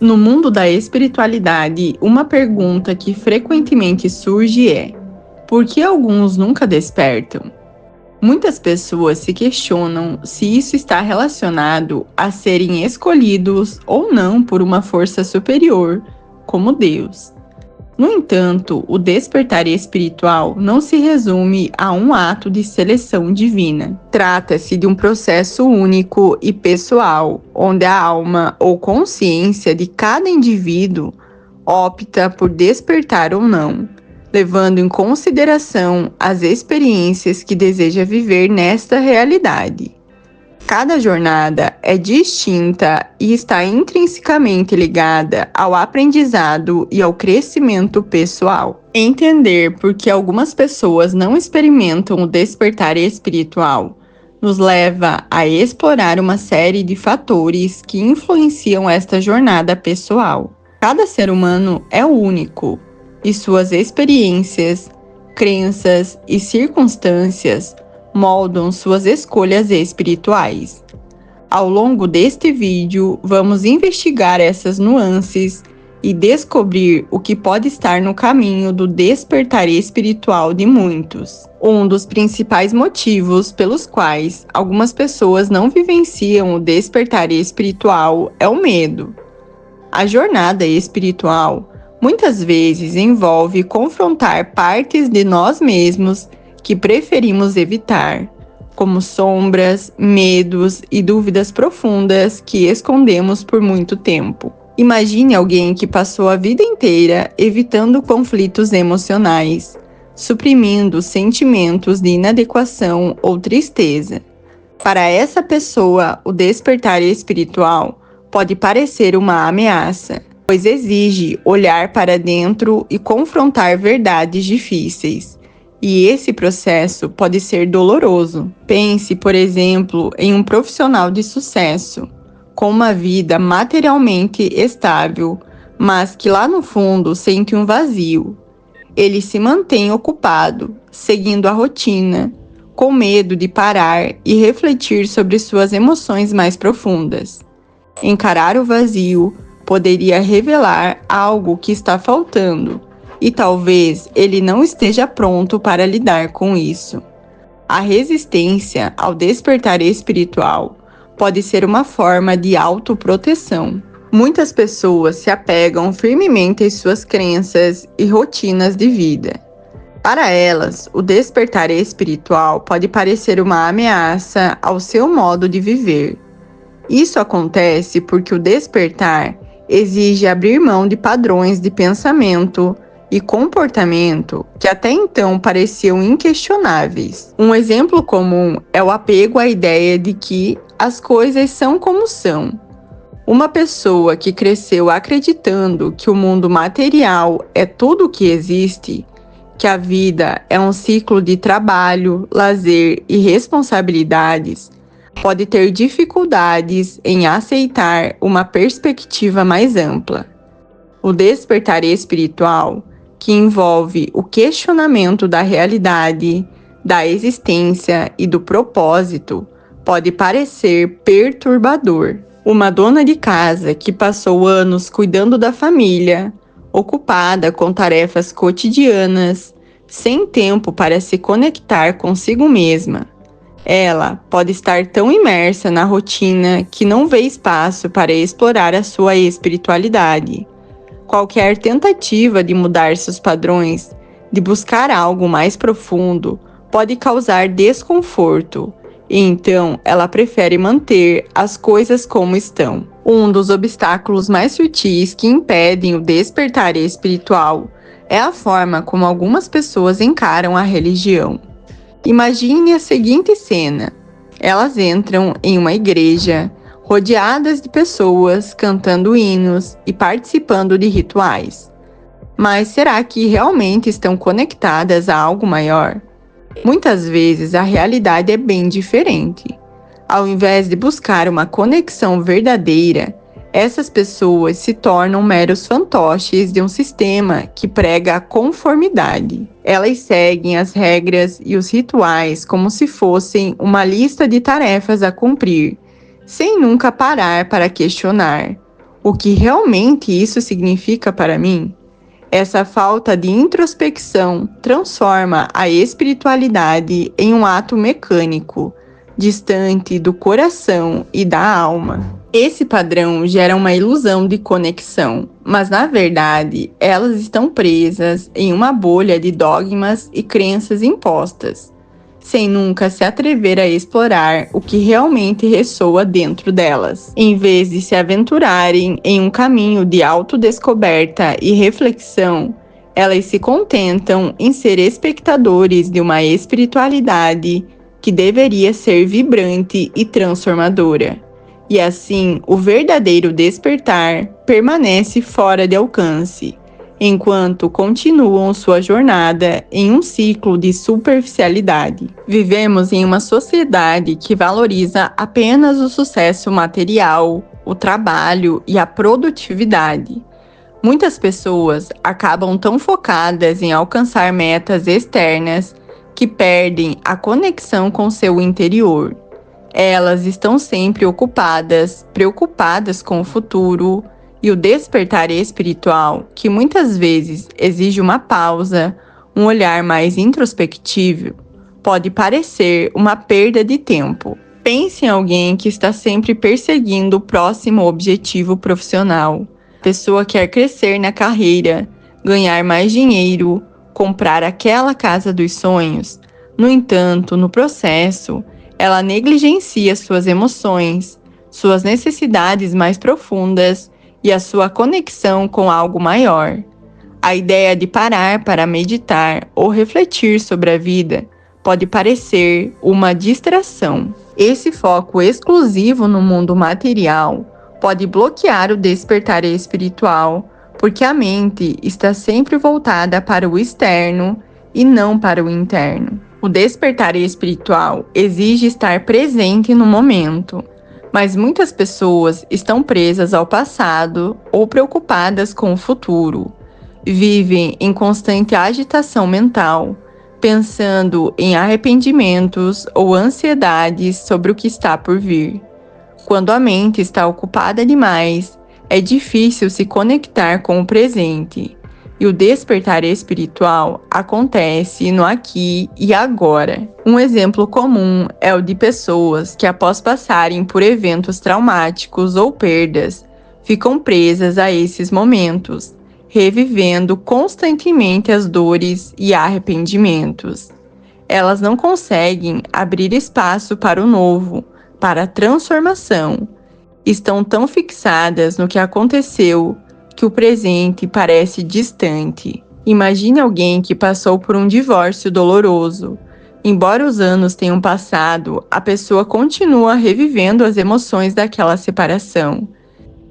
No mundo da espiritualidade, uma pergunta que frequentemente surge é: por que alguns nunca despertam? Muitas pessoas se questionam se isso está relacionado a serem escolhidos ou não por uma força superior, como Deus. No entanto, o despertar espiritual não se resume a um ato de seleção divina. Trata-se de um processo único e pessoal, onde a alma ou consciência de cada indivíduo opta por despertar ou não, levando em consideração as experiências que deseja viver nesta realidade. Cada jornada é distinta e está intrinsecamente ligada ao aprendizado e ao crescimento pessoal. Entender por que algumas pessoas não experimentam o despertar espiritual nos leva a explorar uma série de fatores que influenciam esta jornada pessoal. Cada ser humano é único e suas experiências, crenças e circunstâncias moldam suas escolhas espirituais. Ao longo deste vídeo, vamos investigar essas nuances e descobrir o que pode estar no caminho do despertar espiritual de muitos. Um dos principais motivos pelos quais algumas pessoas não vivenciam o despertar espiritual é o medo. A jornada espiritual muitas vezes envolve confrontar partes de nós mesmos que preferimos evitar, como sombras, medos e dúvidas profundas que escondemos por muito tempo. Imagine alguém que passou a vida inteira evitando conflitos emocionais, suprimindo sentimentos de inadequação ou tristeza. Para essa pessoa, o despertar espiritual pode parecer uma ameaça, pois exige olhar para dentro e confrontar verdades difíceis. E esse processo pode ser doloroso. Pense, por exemplo, em um profissional de sucesso, com uma vida materialmente estável, mas que lá no fundo sente um vazio. Ele se mantém ocupado, seguindo a rotina, com medo de parar e refletir sobre suas emoções mais profundas. Encarar o vazio poderia revelar algo que está faltando, e talvez ele não esteja pronto para lidar com isso. A resistência ao despertar espiritual pode ser uma forma de autoproteção. Muitas pessoas se apegam firmemente às suas crenças e rotinas de vida. Para elas, o despertar espiritual pode parecer uma ameaça ao seu modo de viver. Isso acontece porque o despertar exige abrir mão de padrões de pensamento e comportamento que até então pareciam inquestionáveis. Um exemplo comum é o apego à ideia de que as coisas são como são. Uma pessoa que cresceu acreditando que o mundo material é tudo o que existe, que a vida é um ciclo de trabalho, lazer e responsabilidades, pode ter dificuldades em aceitar uma perspectiva mais ampla. O despertar espiritual, que envolve o questionamento da realidade, da existência e do propósito, pode parecer perturbador. Uma dona de casa que passou anos cuidando da família, ocupada com tarefas cotidianas, sem tempo para se conectar consigo mesma. Ela pode estar tão imersa na rotina que não vê espaço para explorar a sua espiritualidade. Qualquer tentativa de mudar seus padrões, de buscar algo mais profundo, pode causar desconforto, e então ela prefere manter as coisas como estão. Um dos obstáculos mais sutis que impedem o despertar espiritual é a forma como algumas pessoas encaram a religião. Imagine a seguinte cena: elas entram em uma igreja, rodeadas de pessoas, cantando hinos e participando de rituais. Mas será que realmente estão conectadas a algo maior? Muitas vezes a realidade é bem diferente. Ao invés de buscar uma conexão verdadeira, essas pessoas se tornam meros fantoches de um sistema que prega a conformidade. Elas seguem as regras e os rituais como se fossem uma lista de tarefas a cumprir, sem nunca parar para questionar O que realmente isso significa para mim? Essa falta de introspecção transforma a espiritualidade em um ato mecânico, distante do coração e da alma. Esse padrão gera uma ilusão de conexão, mas na verdade elas estão presas em uma bolha de dogmas e crenças impostas, sem nunca se atrever a explorar o que realmente ressoa dentro delas. Em vez de se aventurarem em um caminho de autodescoberta e reflexão, elas se contentam em ser espectadores de uma espiritualidade que deveria ser vibrante e transformadora. E assim, o verdadeiro despertar permanece fora de alcance, enquanto continuam sua jornada em um ciclo de superficialidade. Vivemos em uma sociedade que valoriza apenas o sucesso material, o trabalho e a produtividade. Muitas pessoas acabam tão focadas em alcançar metas externas que perdem a conexão com seu interior. Elas estão sempre preocupadas com o futuro e o despertar espiritual, que muitas vezes exige uma pausa, um olhar mais introspectivo, pode parecer uma perda de tempo. Pense em alguém que está sempre perseguindo o próximo objetivo profissional. A pessoa quer crescer na carreira, ganhar mais dinheiro, comprar aquela casa dos sonhos. No entanto, no processo, ela negligencia suas emoções, suas necessidades mais profundas e a sua conexão com algo maior. A ideia de parar para meditar ou refletir sobre a vida pode parecer uma distração. Esse foco exclusivo no mundo material pode bloquear o despertar espiritual, porque a mente está sempre voltada para o externo e não para o interno. O despertar espiritual exige estar presente no momento, mas muitas pessoas estão presas ao passado ou preocupadas com o futuro. Vivem em constante agitação mental, pensando em arrependimentos ou ansiedades sobre o que está por vir. Quando a mente está ocupada demais, é difícil se conectar com o presente. E o despertar espiritual acontece no aqui e agora. Um exemplo comum é o de pessoas que, após passarem por eventos traumáticos ou perdas, ficam presas a esses momentos, revivendo constantemente as dores e arrependimentos. Elas não conseguem abrir espaço para o novo, para a transformação. Estão tão fixadas no que aconteceu que o presente parece distante. Imagine alguém que passou por um divórcio doloroso. Embora os anos tenham passado, a pessoa continua revivendo as emoções daquela separação.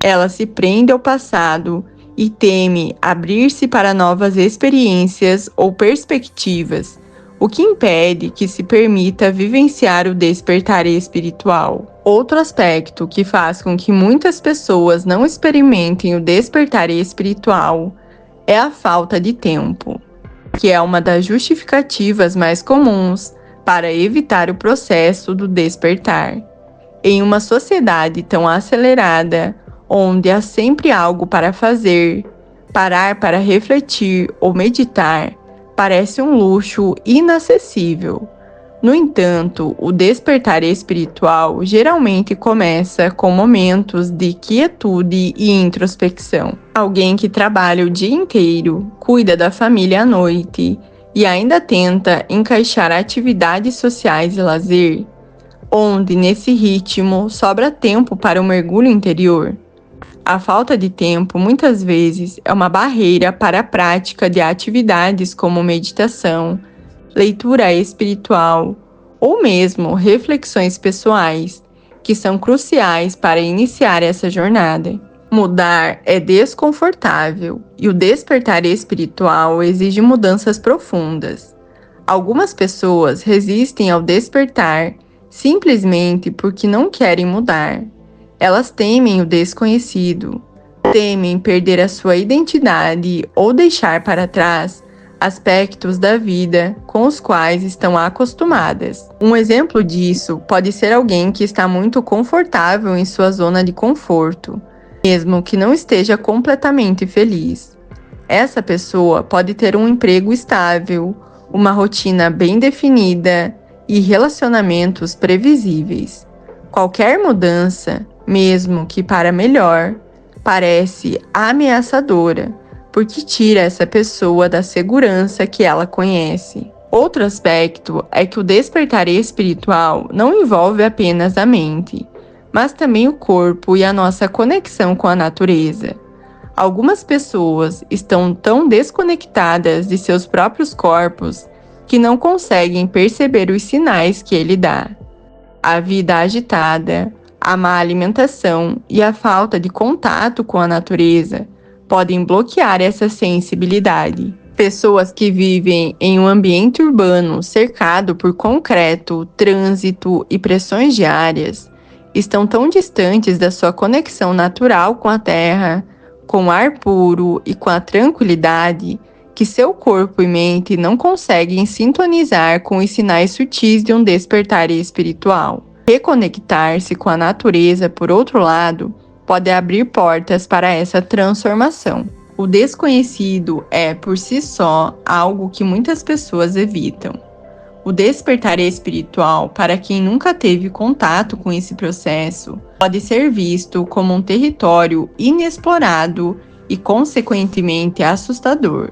Ela se prende ao passado e teme abrir-se para novas experiências ou perspectivas, o que impede que se permita vivenciar o despertar espiritual. Outro aspecto que faz com que muitas pessoas não experimentem o despertar espiritual é a falta de tempo, que é uma das justificativas mais comuns para evitar o processo do despertar. Em uma sociedade tão acelerada, onde há sempre algo para fazer, parar para refletir ou meditar parece um luxo inacessível. No entanto, o despertar espiritual geralmente começa com momentos de quietude e introspecção. Alguém que trabalha o dia inteiro, cuida da família à noite e ainda tenta encaixar atividades sociais e lazer, onde nesse ritmo sobra tempo para o mergulho interior. A falta de tempo muitas vezes é uma barreira para a prática de atividades como meditação, leitura espiritual ou mesmo reflexões pessoais, que são cruciais para iniciar essa jornada. Mudar é desconfortável e o despertar espiritual exige mudanças profundas. Algumas pessoas resistem ao despertar simplesmente porque não querem mudar. Elas temem o desconhecido, temem perder a sua identidade ou deixar para trás aspectos da vida com os quais estão acostumadas. Um exemplo disso pode ser alguém que está muito confortável em sua zona de conforto. mesmo que não esteja completamente feliz. Essa pessoa pode ter um emprego estável, uma rotina bem definida e relacionamentos previsíveis. Qualquer mudança, mesmo que para melhor, parece ameaçadora, porque tira essa pessoa da segurança que ela conhece. Outro aspecto é que o despertar espiritual não envolve apenas a mente, mas também o corpo e a nossa conexão com a natureza. Algumas pessoas estão tão desconectadas de seus próprios corpos que não conseguem perceber os sinais que ele dá. A vida agitada, a má alimentação e a falta de contato com a natureza podem bloquear essa sensibilidade. Pessoas que vivem em um ambiente urbano cercado por concreto, trânsito e pressões diárias estão tão distantes da sua conexão natural com a terra, com o ar puro e com a tranquilidade, que seu corpo e mente não conseguem sintonizar com os sinais sutis de um despertar espiritual. Reconectar-se com a natureza, por outro lado, pode abrir portas para essa transformação. O desconhecido é, por si só, algo que muitas pessoas evitam. O despertar espiritual, para quem nunca teve contato com esse processo, pode ser visto como um território inexplorado e, consequentemente, assustador.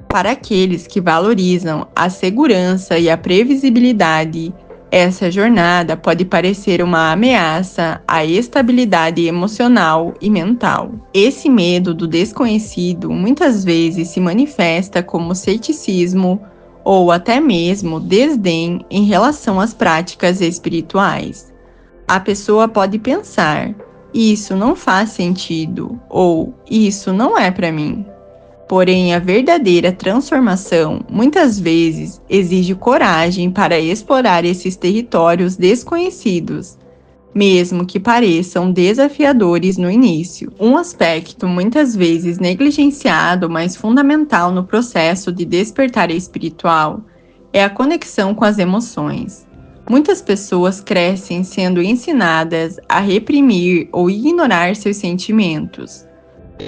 Para aqueles que valorizam a segurança e a previsibilidade, essa jornada pode parecer uma ameaça à estabilidade emocional e mental. Esse medo do desconhecido muitas vezes se manifesta como ceticismo ou até mesmo desdém em relação às práticas espirituais. A pessoa pode pensar: isso não faz sentido, ou isso não é para mim. Porém, a verdadeira transformação muitas vezes exige coragem para explorar esses territórios desconhecidos, mesmo que pareçam desafiadores no início. Um aspecto muitas vezes negligenciado, mas fundamental no processo de despertar espiritual, é a conexão com as emoções. Muitas pessoas crescem sendo ensinadas a reprimir ou ignorar seus sentimentos.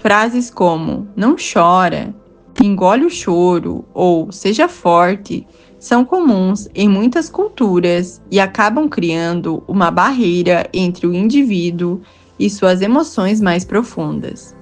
Frases como "não chora", "engole o choro" ou "seja forte" são comuns em muitas culturas e acabam criando uma barreira entre o indivíduo e suas emoções mais profundas.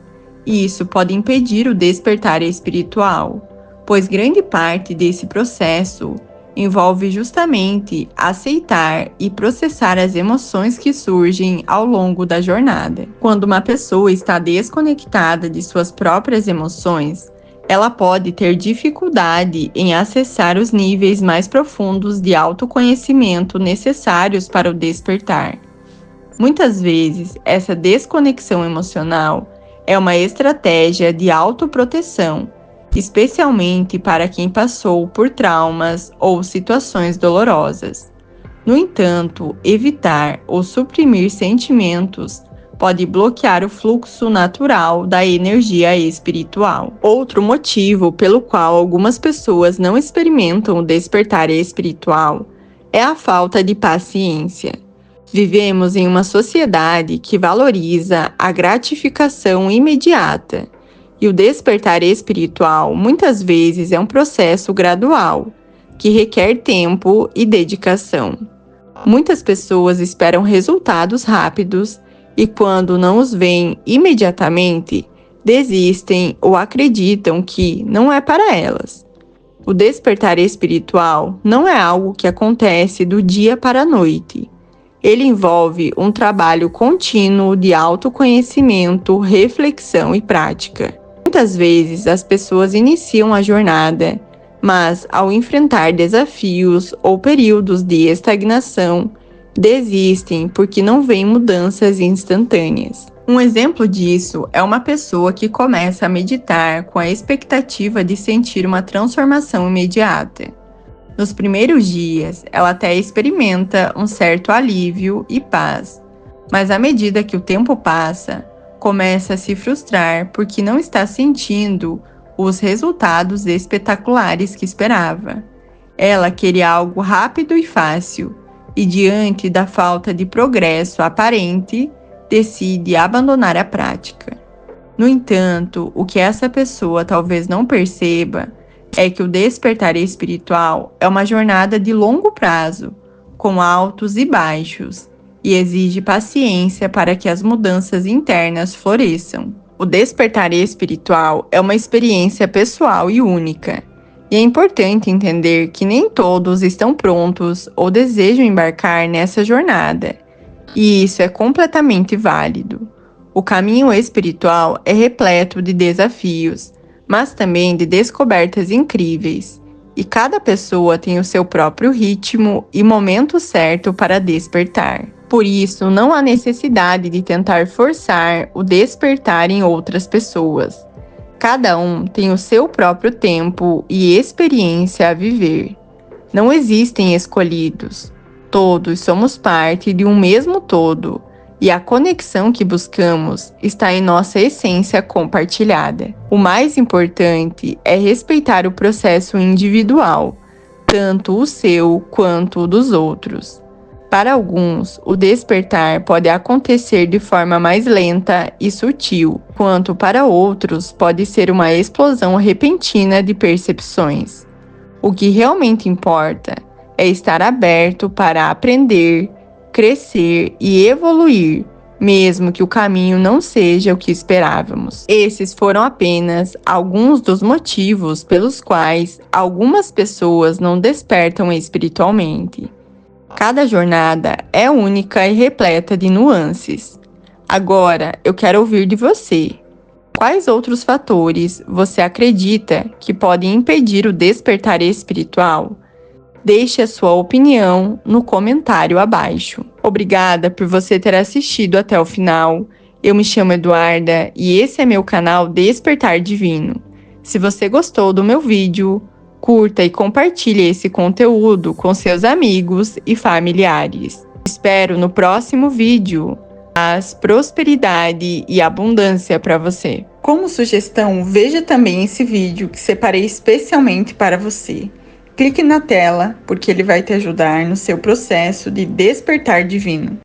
Isso pode impedir o despertar espiritual, pois grande parte desse processo envolve justamente aceitar e processar as emoções que surgem ao longo da jornada. Quando uma pessoa está desconectada de suas próprias emoções, ela pode ter dificuldade em acessar os níveis mais profundos de autoconhecimento necessários para o despertar. Muitas vezes, essa desconexão emocional é uma estratégia de autoproteção, especialmente para quem passou por traumas ou situações dolorosas. No entanto, evitar ou suprimir sentimentos pode bloquear o fluxo natural da energia espiritual. Outro motivo pelo qual algumas pessoas não experimentam o despertar espiritual é a falta de paciência. Vivemos em uma sociedade que valoriza a gratificação imediata, e o despertar espiritual muitas vezes é um processo gradual, que requer tempo e dedicação. Muitas pessoas esperam resultados rápidos e, quando não os veem imediatamente, desistem ou acreditam que não é para elas. O despertar espiritual não é algo que acontece do dia para a noite. Ele envolve um trabalho contínuo de autoconhecimento, reflexão e prática. Muitas vezes as pessoas iniciam a jornada, mas ao enfrentar desafios ou períodos de estagnação, desistem porque não veem mudanças instantâneas. Um exemplo disso é uma pessoa que começa a meditar com a expectativa de sentir uma transformação imediata. Nos primeiros dias, ela até experimenta um certo alívio e paz, mas à medida que o tempo passa, começa a se frustrar porque não está sentindo os resultados espetaculares que esperava. Ela queria algo rápido e fácil, e diante da falta de progresso aparente, decide abandonar a prática. No entanto, o que essa pessoa talvez não perceba é que o despertar espiritual é uma jornada de longo prazo, com altos e baixos, e exige paciência para que as mudanças internas floresçam. O despertar espiritual é uma experiência pessoal e única, e é importante entender que nem todos estão prontos ou desejam embarcar nessa jornada, e isso é completamente válido. O caminho espiritual é repleto de desafios, mas também de descobertas incríveis, e cada pessoa tem o seu próprio ritmo e momento certo para despertar. Por isso, não há necessidade de tentar forçar o despertar em outras pessoas. Cada um tem o seu próprio tempo e experiência a viver. Não existem escolhidos. Todos somos parte de um mesmo todo, e a conexão que buscamos está em nossa essência compartilhada. O mais importante é respeitar o processo individual, tanto o seu quanto o dos outros. Para alguns, o despertar pode acontecer de forma mais lenta e sutil, enquanto para outros pode ser uma explosão repentina de percepções. O que realmente importa é estar aberto para aprender, crescer e evoluir, mesmo que o caminho não seja o que esperávamos. Esses foram apenas alguns dos motivos pelos quais algumas pessoas não despertam espiritualmente. Cada jornada é única e repleta de nuances. Agora, eu quero ouvir de você. Quais outros fatores você acredita que podem impedir o despertar espiritual? Deixe a sua opinião no comentário abaixo. Obrigada por você ter assistido até o final. Eu me chamo Eduarda e esse é meu canal Despertar Divino. Se você gostou do meu vídeo, curta e compartilhe esse conteúdo com seus amigos e familiares. Espero no próximo vídeo. Paz, prosperidade e abundância para você. Como sugestão, veja também esse vídeo que separei especialmente para você. Clique na tela, porque ele vai te ajudar no seu processo de despertar divino.